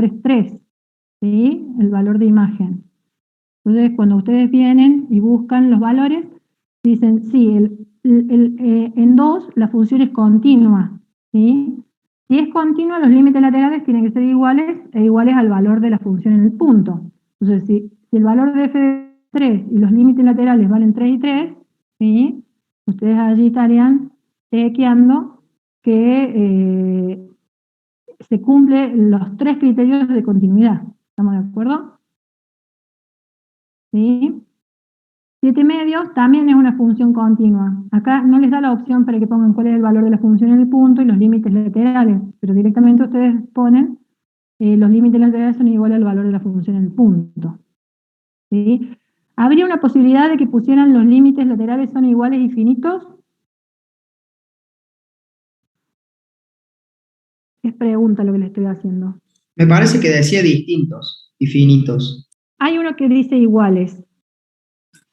valor es 3, ¿sí? El valor de imagen. Entonces, cuando ustedes vienen y buscan los valores, dicen, sí, en 2 la función es continua, ¿sí? Si es continua, los límites laterales tienen que ser iguales e iguales al valor de la función en el punto. Entonces, si el valor de f de 3 y los límites laterales valen 3 y 3, ¿sí? Ustedes allí estarían chequeando que se cumplen los 3 criterios de continuidad. ¿Estamos de acuerdo? ¿Sí? 7 medios también es una función continua. Acá no les da la opción para que pongan cuál es el valor de la función en el punto y los límites laterales, pero directamente ustedes ponen los límites laterales son iguales al valor de la función en el punto. ¿Sí? ¿Habría una posibilidad de que pusieran los límites laterales son iguales y finitos? Es pregunta lo que le estoy haciendo. Me parece que decía distintos y finitos. Hay uno que dice iguales.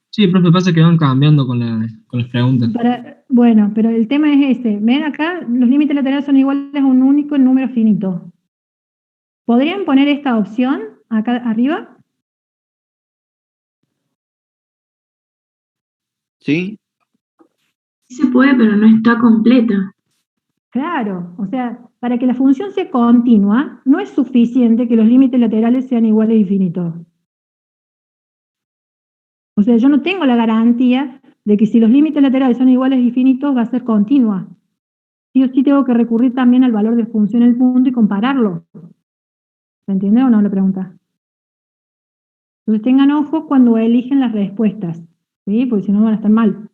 Sí, profe, pasa que van cambiando con las preguntas. Bueno, pero el tema es ese. Ven acá, los límites laterales son iguales a un único número finito. ¿Podrían poner esta opción acá arriba? ¿Sí? Sí se puede, pero no está completa. Claro, o sea, para que la función sea continua, no es suficiente que los límites laterales sean iguales y finitos. O sea, yo no tengo la garantía de que si los límites laterales son iguales y finitos va a ser continua. Sí o sí tengo que recurrir también al valor de función en el punto y compararlo. ¿Se entiende o no la pregunta? Entonces tengan ojo cuando eligen las respuestas, ¿sí? Porque si no van a estar mal.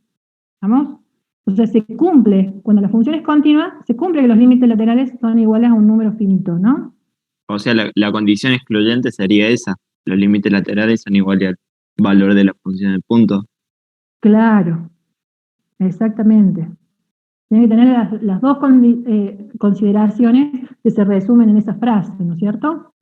¿Vamos? O sea, se cumple, cuando la función es continua, se cumple que los límites laterales son iguales a un número finito, ¿no? O sea, la condición excluyente sería esa. Los límites laterales son iguales al valor de la función del punto. Claro, exactamente. Tiene que tener las dos consideraciones que se resumen en esa frase, ¿no es cierto?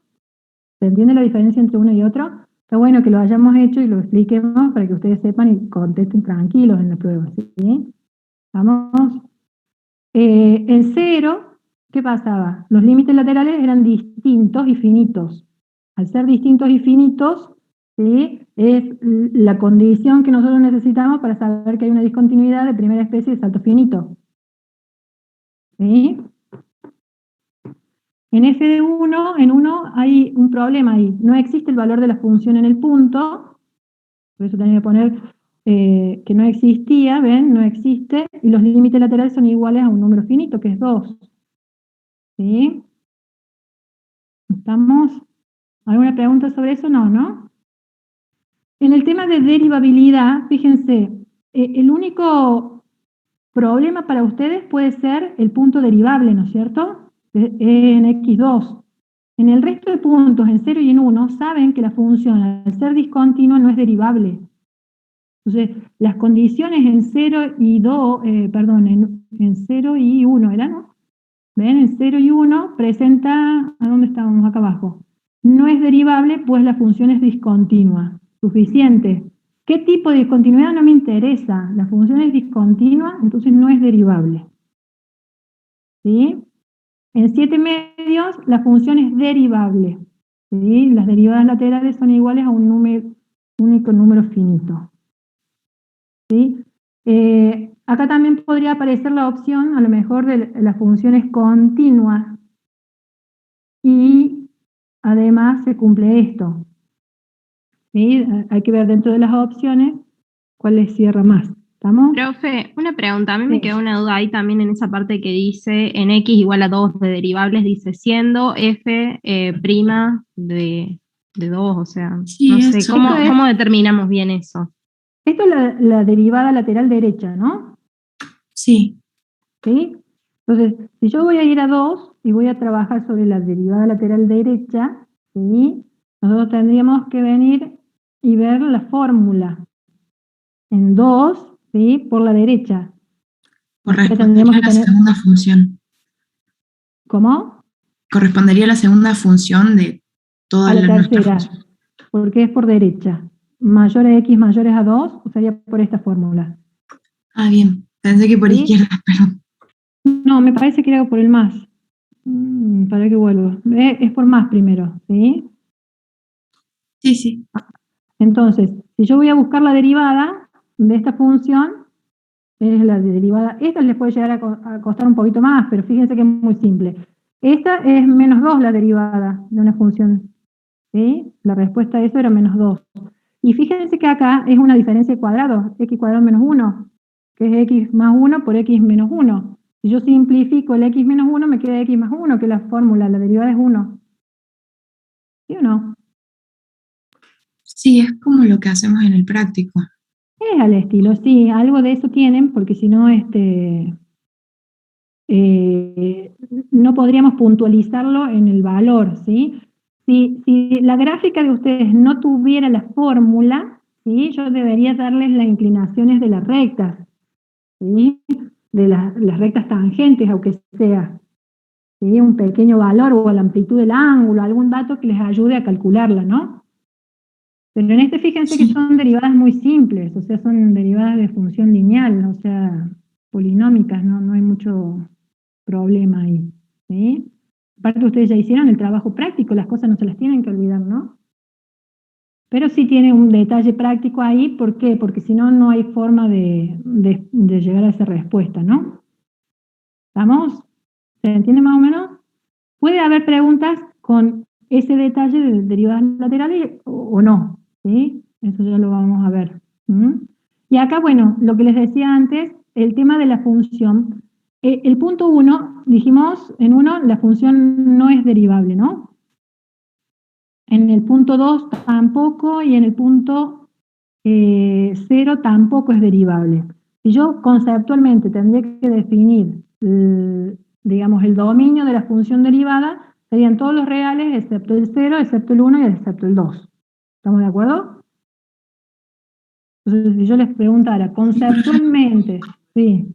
¿Se entiende la diferencia entre uno y otro? Está bueno que lo hayamos hecho y lo expliquemos para que ustedes sepan y contesten tranquilos en la prueba, ¿sí? Vamos. En 0, ¿qué pasaba? Los límites laterales eran distintos y finitos. Al ser distintos y finitos, ¿sí? Es la condición que nosotros necesitamos para saber que hay una discontinuidad de primera especie de salto finito. ¿Sí? En f de 1, en 1 hay un problema ahí. No existe el valor de la función en el punto, por eso tenía que poner que no existía, ¿ven? No existe, y los límites laterales son iguales a un número finito, que es 2. ¿Sí? ¿Estamos? ¿Alguna pregunta sobre eso? No, ¿no? En el tema de derivabilidad, fíjense, el único problema para ustedes puede ser el punto derivable, ¿no es cierto? En x2. En el resto de puntos, en 0 y en 1, saben que la función, al ser discontinua, no es derivable. Entonces, las condiciones en 0 y 2, en 0 y 1, ¿era, no? ¿Ven? En 0 y 1 presenta, ¿a dónde estábamos? Acá abajo. No es derivable, pues la función es discontinua. Suficiente. ¿Qué tipo de discontinuidad? No me interesa. La función es discontinua, entonces no es derivable. ¿Sí? En 7 medios, la función es derivable. ¿Sí? Las derivadas laterales son iguales a un único número finito. ¿Sí? Acá también podría aparecer la opción, a lo mejor, de las funciones continuas. Y además se cumple esto. ¿Sí? Hay que ver dentro de las opciones cuál les cierra más. ¿Estamos? Profe, una pregunta, a mí me Sí. quedó una duda ahí también en esa parte que dice en x igual a 2 de derivables, dice siendo f prima de 2, o sea, Sí, no sé, eso. ¿cómo determinamos bien eso? Esto es la derivada lateral derecha, ¿no? Sí. ¿Sí? Entonces, si yo voy a ir a 2 y voy a trabajar sobre la derivada lateral derecha, ¿sí? Nosotros tendríamos que venir y ver la fórmula en 2, ¿sí? Por la derecha. Correspondería a la segunda función. ¿Cómo? Correspondería a la segunda función de toda A la nuestra tercera, función. porque es por derecha. Mayor a x mayores a 2, usaría por esta fórmula. Ah, bien. Pensé que por ¿Sí? izquierda, pero No, me parece que era por el más. Para que vuelvo. Es por más primero, ¿sí? Sí, sí. Entonces, si yo voy a buscar la derivada de esta función, es la derivada, esta les puede llegar a costar un poquito más, pero fíjense que es muy simple. Esta es menos 2 la derivada de una función, ¿sí? La respuesta a eso era menos 2. Y fíjense que acá es una diferencia de cuadrados, x cuadrado menos 1, que es x más 1 por x menos 1. Si yo simplifico el x menos 1, me queda x más 1, que es la fórmula, la derivada es 1. ¿Sí o no? Sí, es como lo que hacemos en el práctico. Es al estilo, sí, algo de eso tienen, porque si no, no podríamos puntualizarlo en el valor, ¿sí? Si la gráfica de ustedes no tuviera la fórmula, ¿sí? Yo debería darles las inclinaciones de las rectas, ¿sí? De las rectas tangentes, aunque sea, ¿sí? Un pequeño valor o la amplitud del ángulo, algún dato que les ayude a calcularla, ¿no? Pero en fíjense que son derivadas muy simples, o sea, son derivadas de función lineal, o sea, polinómicas, no hay mucho problema ahí, ¿sí? Aparte ustedes ya hicieron el trabajo práctico, las cosas no se las tienen que olvidar, ¿no? Pero sí tiene un detalle práctico ahí, ¿por qué? Porque si no, no hay forma de llegar a esa respuesta, ¿no? ¿Estamos? ¿Se entiende más o menos? Puede haber preguntas con ese detalle de derivadas laterales o no, ¿sí? Eso ya lo vamos a ver. Y acá, bueno, lo que les decía antes, el tema de la función. El punto 1, dijimos, en 1 la función no es derivable, ¿no? En el punto 2 tampoco, y en el punto 0 tampoco es derivable. Si yo conceptualmente tendría que definir, digamos, el dominio de la función derivada, serían todos los reales excepto el 0, excepto el 1 y excepto el 2. ¿Estamos de acuerdo? Entonces, si yo les preguntara conceptualmente, sí.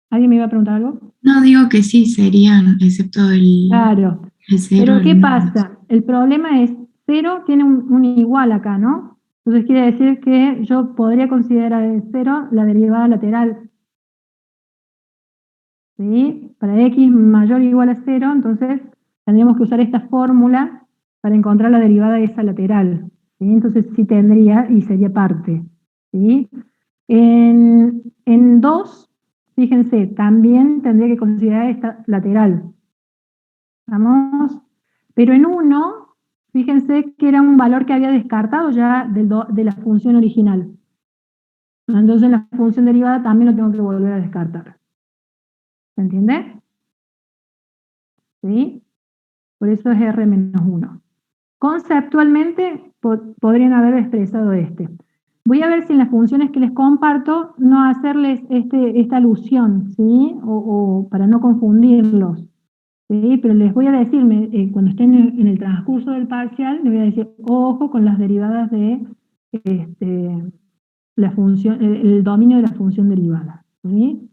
¿Alguien me iba a preguntar algo? No digo que sí, serían, excepto el Claro. 0. Pero ¿qué pasa? El problema es, 0 tiene un igual acá, ¿no? Entonces quiere decir que yo podría considerar el 0 la derivada lateral. ¿Sí? Para x mayor o igual a 0, entonces tendríamos que usar esta fórmula para encontrar la derivada de esa lateral. ¿Sí? Entonces sí tendría y sería parte. ¿Sí? En 2, fíjense, también tendría que considerar esta lateral. ¿Vamos? Pero en 1, fíjense que era un valor que había descartado ya de la función original. Entonces la función derivada también lo tengo que volver a descartar. ¿Se entiende? ¿Sí? Por eso es R menos 1. Conceptualmente podrían haber expresado este. Voy a ver si en las funciones que les comparto no hacerles esta alusión, ¿sí? O para no confundirlos. ¿Sí? Pero les voy a decir, cuando estén en el transcurso del parcial, les voy a decir, ojo con las derivadas de la función, el dominio de la función derivada. ¿Sí?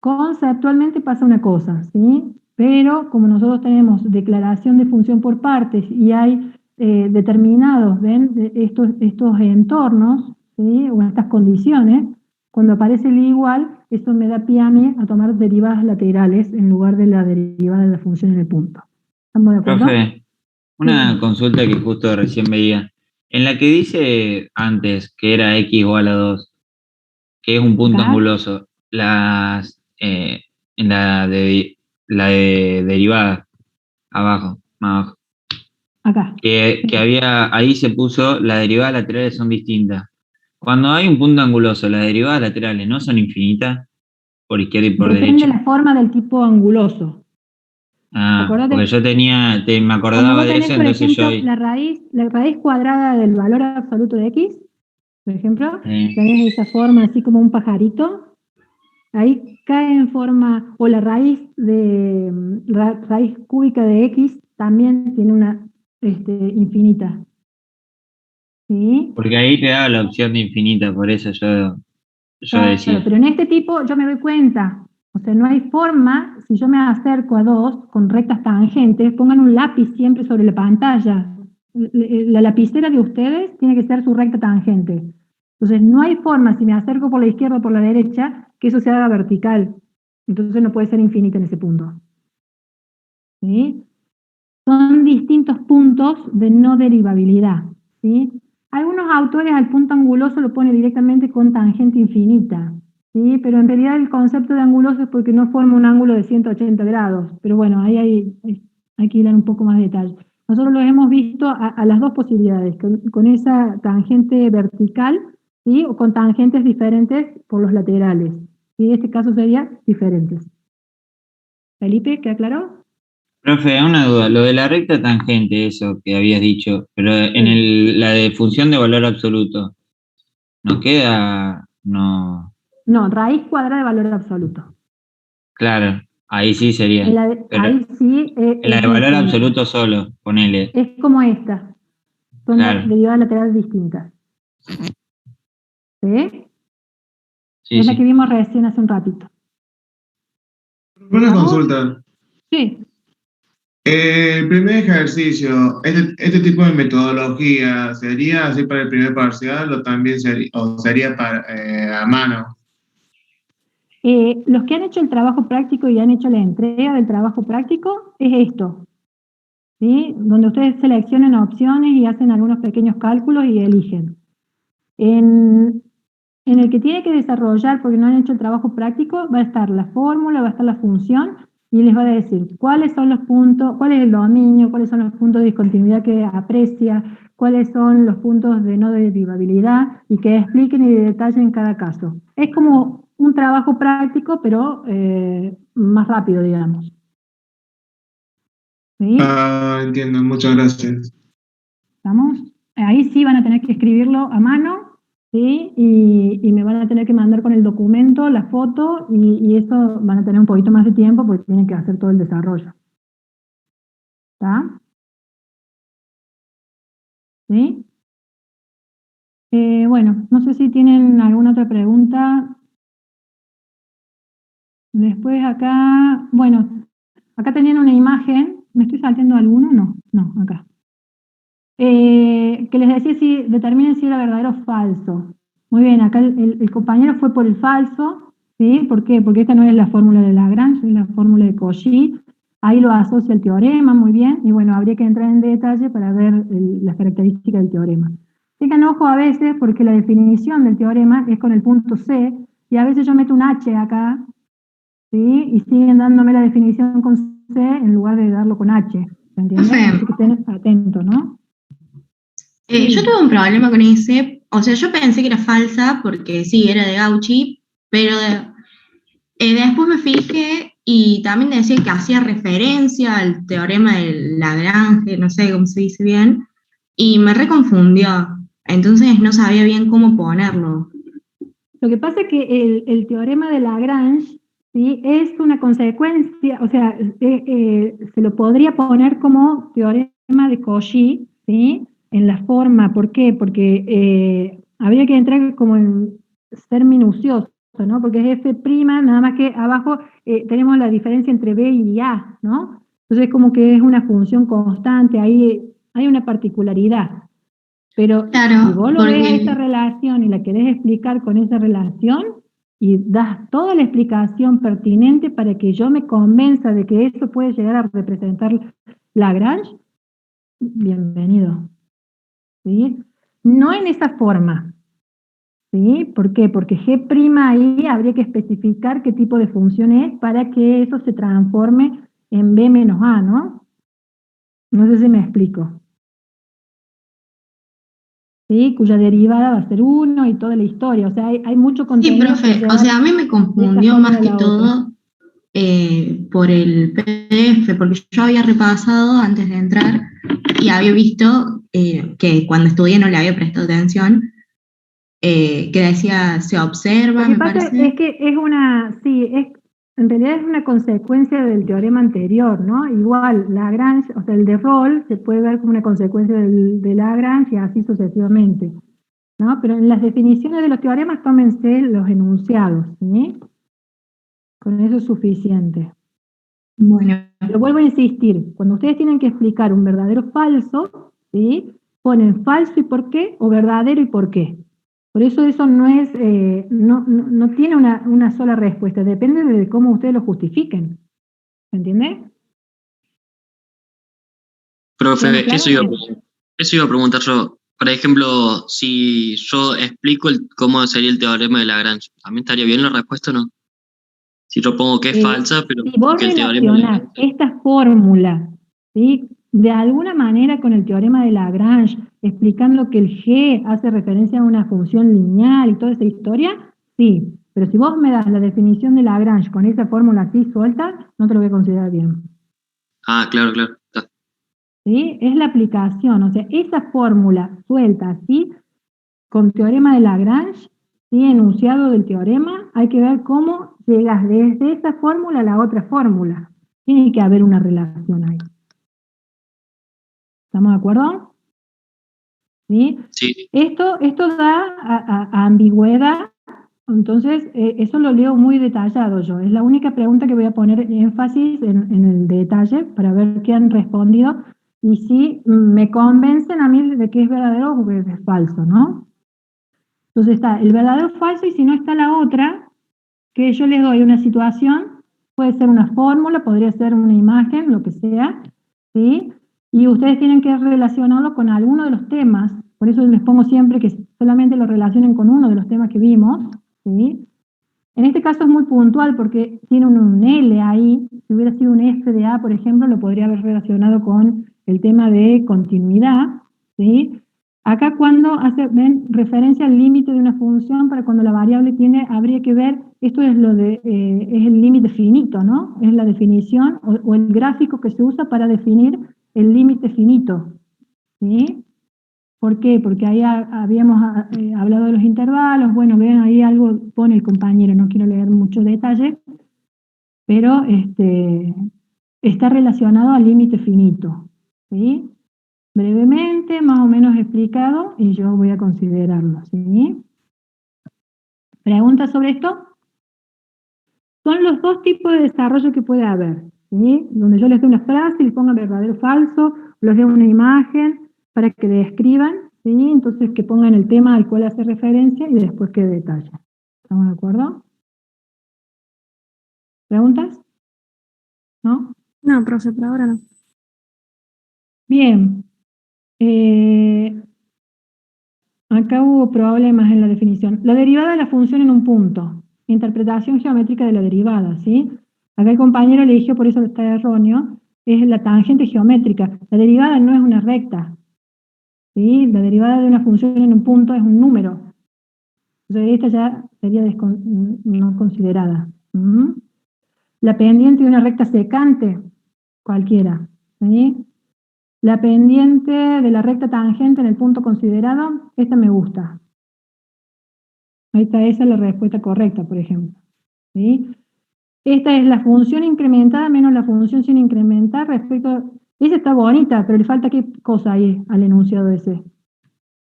Conceptualmente pasa una cosa, ¿sí? Pero como nosotros tenemos declaración de función por partes y hay determinados, ¿ven? Estos entornos, ¿sí? O estas condiciones, cuando aparece el igual, eso me da pie a mí a tomar derivadas laterales en lugar de la derivada de la función en el punto. ¿Estamos de acuerdo? Profe, una Sí. consulta que justo recién veía. En la que dice antes que era x igual a 2, que es un punto Acá, anguloso, en la de derivada, abajo, más abajo, acá. que había, ahí se puso las derivadas laterales son distintas. Cuando hay un punto anguloso, las derivadas laterales no son infinitas, por izquierda y por Depende de derecha. la forma del tipo anguloso. Ah, porque Acordate, yo me cuando acordaba vos de tenés, eso, por entonces yo... ejemplo, la raíz cuadrada del valor absoluto de x, por ejemplo, tenés esa forma así como un pajarito, ahí cae en forma, o la raíz raíz cúbica de x también tiene una infinita. ¿Sí? Porque ahí te daba la opción de infinita, por eso yo Claro, decía. pero en este tipo yo me doy cuenta, o sea, no hay forma, si yo me acerco a 2 con rectas tangentes, pongan un lápiz siempre sobre la pantalla. La lapicera de ustedes tiene que ser su recta tangente. Entonces, no hay forma, si me acerco por la izquierda o por la derecha, que eso se haga vertical. Entonces no puede ser infinita en ese punto. ¿Sí? Son distintos puntos de no derivabilidad. ¿Sí? Algunos autores al punto anguloso lo ponen directamente con tangente infinita. ¿Sí? Pero en realidad el concepto de anguloso es porque no forma un ángulo de 180 grados. Pero bueno, ahí hay que ir a un poco más de detalle. Nosotros lo hemos visto a las dos posibilidades, con esa tangente vertical, ¿sí? O con tangentes diferentes por los laterales. ¿Sí? En este caso sería diferentes. Felipe, ¿queda claro? Profe, una duda, lo de la recta tangente, eso que habías dicho, pero en la de función de valor absoluto, ¿nos queda? No, No, raíz cuadrada de valor absoluto. claro, ahí sí sería. Pero Ahí sí en la de valor absoluto solo, ponele. es como esta. Son Claro. derivadas laterales distintas. ¿Sí? Sí, Es la que sí. vimos recién hace un ratito. Una ¿Vamos? consulta. Sí. El primer ejercicio, este tipo de metodología, ¿sería así para el primer parcial o también sería para, a mano? Los que han hecho el trabajo práctico y han hecho la entrega del trabajo práctico es esto, ¿sí? Donde ustedes seleccionan opciones y hacen algunos pequeños cálculos y eligen. En el que tiene que desarrollar, porque no han hecho el trabajo práctico, va a estar la fórmula, va a estar la función, y les va a decir cuáles son los puntos, cuál es el dominio, cuáles son los puntos de discontinuidad que aprecia, cuáles son los puntos de no derivabilidad, y que expliquen y detallen cada caso. Es como un trabajo práctico, pero más rápido, digamos. ¿Sí? Ah, entiendo, muchas gracias. ¿Estamos? Ahí sí van a tener que escribirlo a mano, ¿sí? Y me van a tener que mandar con el documento, la foto, y eso van a tener un poquito más de tiempo porque tienen que hacer todo el desarrollo. ¿Está? ¿Sí? Bueno, no sé si tienen alguna otra pregunta. Después acá, bueno, acá tenían una imagen. ¿Me estoy saltando alguno? No, acá. Que les decía si determinen si era verdadero o falso. Muy bien, acá el compañero fue por el falso, ¿sí? ¿Por qué? Porque esta no es la fórmula de Lagrange, es la fórmula de Cauchy. Ahí lo asocia el teorema, muy bien, y bueno, habría que entrar en detalle para ver las características del teorema. Tengan ojo a veces porque la definición del teorema es con el punto C, y a veces yo meto un H acá, ¿sí? Y siguen dándome la definición con C en lugar de darlo con H, ¿se entiende? Profe. Así que estén atentos, ¿no? Yo tuve un problema con ese, o sea, yo pensé que era falsa porque sí, era de Gauchi, pero después me fijé y también decía que hacía referencia al teorema de Lagrange, no sé cómo se dice bien, y me reconfundió, entonces no sabía bien cómo ponerlo. Lo que pasa es que el teorema de Lagrange, ¿sí? Es una consecuencia, o sea, se lo podría poner como teorema de Cauchy, ¿sí? En la forma, ¿por qué? Porque habría que entrar como en ser minucioso, ¿no? Porque es F', nada más que abajo tenemos la diferencia entre B y A, ¿no? Entonces como que es una función constante, ahí hay una particularidad. Pero Claro, si vos lo ves a porque, esa relación y la querés explicar con esa relación y das toda la explicación pertinente para que yo me convenza de que eso puede llegar a representar Lagrange, bienvenido. ¿Sí? No en esa forma. ¿Sí? ¿Por qué? Porque G' ahí habría que especificar qué tipo de función es para que eso se transforme en B menos A, ¿no? No sé si me explico. ¿Sí? Cuya derivada va a ser 1 y toda la historia. O sea, hay mucho sí, contenido. profe, o sea, a mí me confundió fórmula más a que la todo por el PDF, porque yo había repasado antes de entrar y había visto que cuando estudié no le había prestado atención, que decía se observa, Lo que me pasa parece. es que en realidad es una consecuencia del teorema anterior, ¿no? Igual, Lagrange, o sea, el de Rolle se puede ver como una consecuencia de Lagrange y así sucesivamente, ¿no? Pero en las definiciones de los teoremas tómense los enunciados, ¿sí? Con eso es suficiente. Bueno, Pero vuelvo a insistir, cuando ustedes tienen que explicar un verdadero o falso, ¿sí? Ponen falso y por qué, o verdadero y por qué. Por eso no es, no tiene una sola respuesta, depende de cómo ustedes lo justifiquen. ¿Se entiende? Profe, ¿Quedamos claros? eso iba a preguntar yo. Por ejemplo, si yo explico cómo sería el teorema de Lagrange, ¿también estaría bien la respuesta o no? Si yo pongo que es falsa, pero Si vos que el teorema de relacionás Lagrange... esta fórmula, ¿sí?, de alguna manera con el teorema de Lagrange, explicando que el G hace referencia a una función lineal y toda esa historia, sí. Pero si vos me das la definición de Lagrange con esa fórmula así suelta, no te lo voy a considerar bien. Ah, claro, claro. Está. ¿Sí? Es la aplicación, o sea, esa fórmula suelta así, con teorema de Lagrange, ¿sí?, enunciado del teorema, hay que ver cómo llegas desde esa fórmula a la otra fórmula. Tiene que haber una relación ahí. ¿Estamos de acuerdo? ¿Sí? Sí. Esto da a ambigüedad, entonces eso lo leo muy detallado yo. Es la única pregunta que voy a poner énfasis en el detalle para ver qué han respondido y si me convencen a mí de que es verdadero o que es falso, ¿no? Entonces está el verdadero o falso y si no está la otra, que yo les doy una situación, puede ser una fórmula, podría ser una imagen, lo que sea, ¿sí? Y ustedes tienen que relacionarlo con alguno de los temas, por eso les pongo siempre que solamente lo relacionen con uno de los temas que vimos, ¿sí? En este caso es muy puntual porque tiene un L ahí, si hubiera sido un F de A, por ejemplo, lo podría haber relacionado con el tema de continuidad, ¿sí? Acá cuando ven referencia al límite de una función, para cuando la variable tiene, habría que ver, esto es es el límite finito, ¿no? Es la definición o el gráfico que se usa para definir el límite finito, ¿sí? ¿Por qué? Porque ahí habíamos hablado de los intervalos, bueno, ven, ahí algo pone el compañero, no quiero leer mucho detalle, pero está relacionado al límite finito, ¿sí? Brevemente, más o menos explicado, y yo voy a considerarlo, ¿sí? ¿Preguntas sobre esto? Son los dos tipos de desarrollo que puede haber, ¿sí? Donde yo les doy una frase y les pongo verdadero o falso, les doy una imagen para que describan, ¿sí? Entonces que pongan el tema al cual hace referencia y después que detalla. ¿Estamos de acuerdo? ¿Preguntas? ¿No? No, profe, por ahora no. Bien. Acá hubo problemas en la definición. La derivada de la función en un punto. Interpretación geométrica de la derivada, ¿sí? Acá el compañero le dijo, por eso está erróneo, es la tangente geométrica. La derivada no es una recta, ¿sí? La derivada de una función en un punto es un número. Entonces esta ya sería no considerada. La pendiente de una recta secante, cualquiera, ¿sí? La pendiente de la recta tangente en el punto considerado, esta me gusta. Ahí está, esa es la respuesta correcta, por ejemplo, ¿sí? Esta es la función incrementada menos la función sin incrementar respecto... Esa está bonita, pero le falta qué cosa ahí al enunciado ese.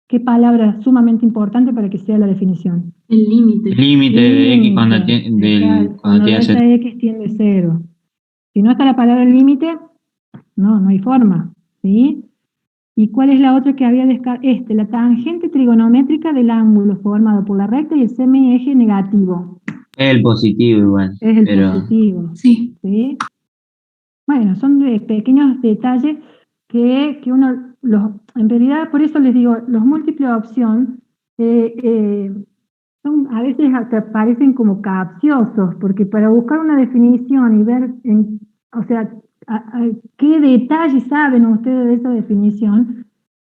¿Qué palabra sumamente importante para que sea la definición? El límite. El límite de X cuando Cuando tiene esa X tiende a 0. Si no está la palabra límite, no hay forma, ¿sí? ¿Y cuál es la otra que había descartado? La tangente trigonométrica del ángulo formado por la recta y el semieje negativo. Es el positivo igual. Es el positivo. Sí. ¿Sí? Bueno, son pequeños detalles que uno, en realidad, por eso les digo, los múltiples de opción son, a veces hasta parecen como capciosos, porque para buscar una definición y ver, o sea, qué detalles saben ustedes de esa definición,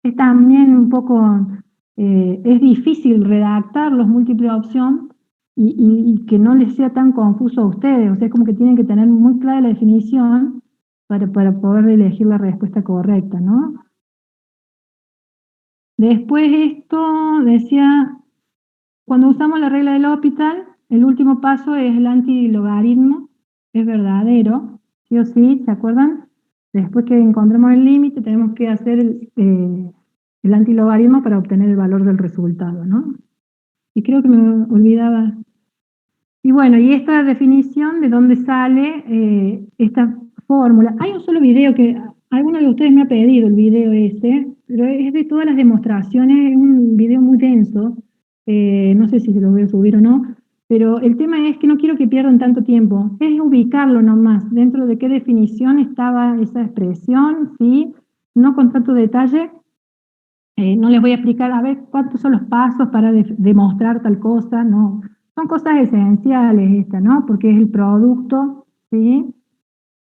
es también un poco, es difícil redactar los múltiples de opción y que no les sea tan confuso a ustedes, o sea, es como que tienen que tener muy clara la definición para poder elegir la respuesta correcta, ¿no? Después esto decía, cuando usamos la regla del L'Hopital, el último paso es el antilogaritmo, es verdadero, sí o sí, ¿se acuerdan? Después que encontremos el límite, tenemos que hacer el antilogaritmo para obtener el valor del resultado, ¿no? Y creo que me olvidaba. Y bueno, y esta definición, ¿de dónde sale esta fórmula? Hay un solo video que alguno de ustedes me ha pedido el video ese, pero es de todas las demostraciones, es un video muy denso, no sé si se los voy a subir o no, pero el tema es que no quiero que pierdan tanto tiempo, es ubicarlo nomás, dentro de qué definición estaba esa expresión, ¿sí? No con tanto detalle, no les voy a explicar, a ver, cuántos son los pasos para demostrar tal cosa, no, son cosas esenciales estas, ¿no? Porque es el producto, ¿sí?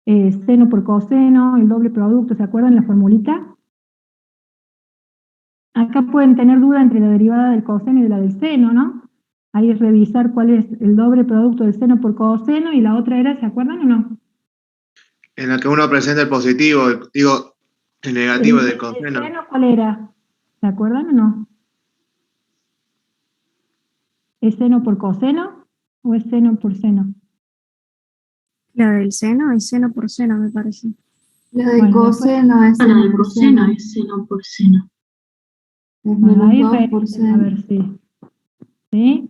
Seno por coseno, el doble producto, ¿se acuerdan la formulita? Acá pueden tener duda entre la derivada del coseno y de la del seno, ¿no? Ahí es revisar cuál es el doble producto del seno por coseno y la otra era, ¿se acuerdan o no? En la que uno presenta el positivo, digo, el negativo del ¿El coseno. seno cuál era? ¿Se acuerdan o no? ¿Es seno por coseno o es seno por seno? La del seno es seno por seno, me parece. La del Bueno, coseno es La seno del por coseno seno. es seno por seno. Es Bueno, ahí menos 2 por revisen, a seno. ver si. ¿Sí?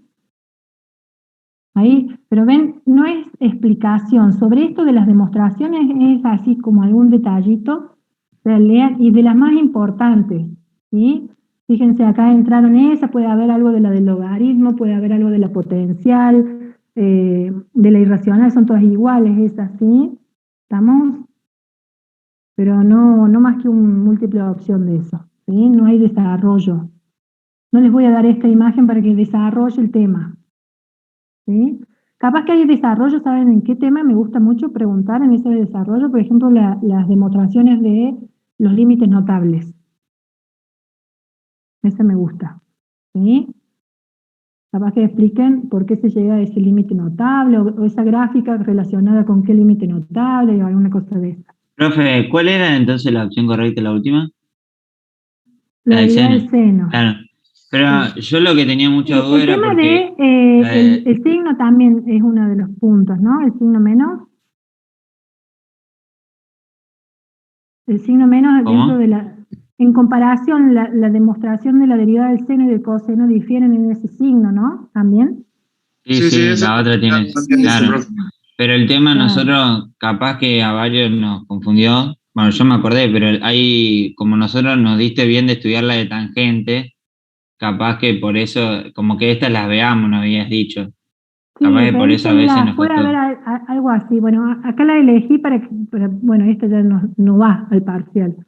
Ahí, pero ven, no es explicación. Sobre esto de las demostraciones es así como algún detallito, se lean, y de las más importantes, ¿sí? Fíjense, acá entraron esas, puede haber algo de la del logaritmo, puede haber algo de la potencial, de la irracional, son todas iguales esas, ¿sí? ¿Estamos? Pero no más que un múltiple de opción de eso, ¿sí? No hay desarrollo. No les voy a dar esta imagen para que desarrolle el tema, ¿sí? Capaz que hay desarrollo, ¿saben en qué tema? Me gusta mucho preguntar en ese desarrollo, por ejemplo, las demostraciones de los límites notables. Ese me gusta, ¿sí? Capaz que expliquen por qué se llega a ese límite notable, o esa gráfica relacionada con qué límite notable, o alguna cosa de esa. Profe, ¿cuál era entonces la opción correcta, la última? La La del derivada del seno. seno. Claro. Pero Sí. yo lo que tenía mucha duda El era tema porque de la de- el signo también es uno de los puntos, ¿no? El signo menos. El signo menos dentro ¿Cómo? de la... En comparación, la demostración de la derivada del seno y del coseno difieren en ese signo, ¿no? También. Sí, Sí, sí, eso la otra tiene, eso, claro. profe. Pero el tema Claro. nosotros, capaz que a varios nos confundió, bueno, yo me acordé, pero hay, como nosotros nos diste bien de estudiar la de tangente, capaz que por eso, como que estas las veamos, nos habías dicho. Sí, Capaz que por eso a veces revísenla, nos puede costó. haber algo así. Bueno, acá la elegí bueno, esta ya no va al parcial.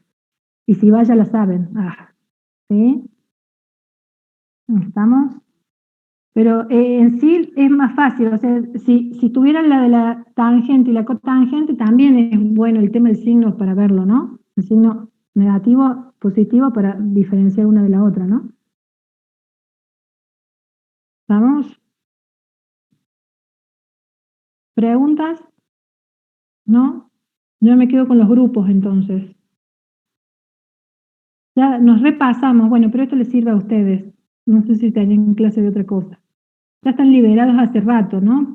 Y si va, ya la saben. ¿Sí? ¿Estamos? Pero en sí es más fácil, o sea, si tuvieran la de la tangente y la cotangente, también es bueno el tema del signo para verlo, ¿no? El signo negativo, positivo para diferenciar una de la otra, ¿no? ¿Estamos? ¿Preguntas? ¿No? Yo me quedo con los grupos entonces. Ya nos repasamos, bueno, pero esto les sirve a ustedes. No sé si tienen clase de otra cosa. Ya están liberados hace rato, ¿no?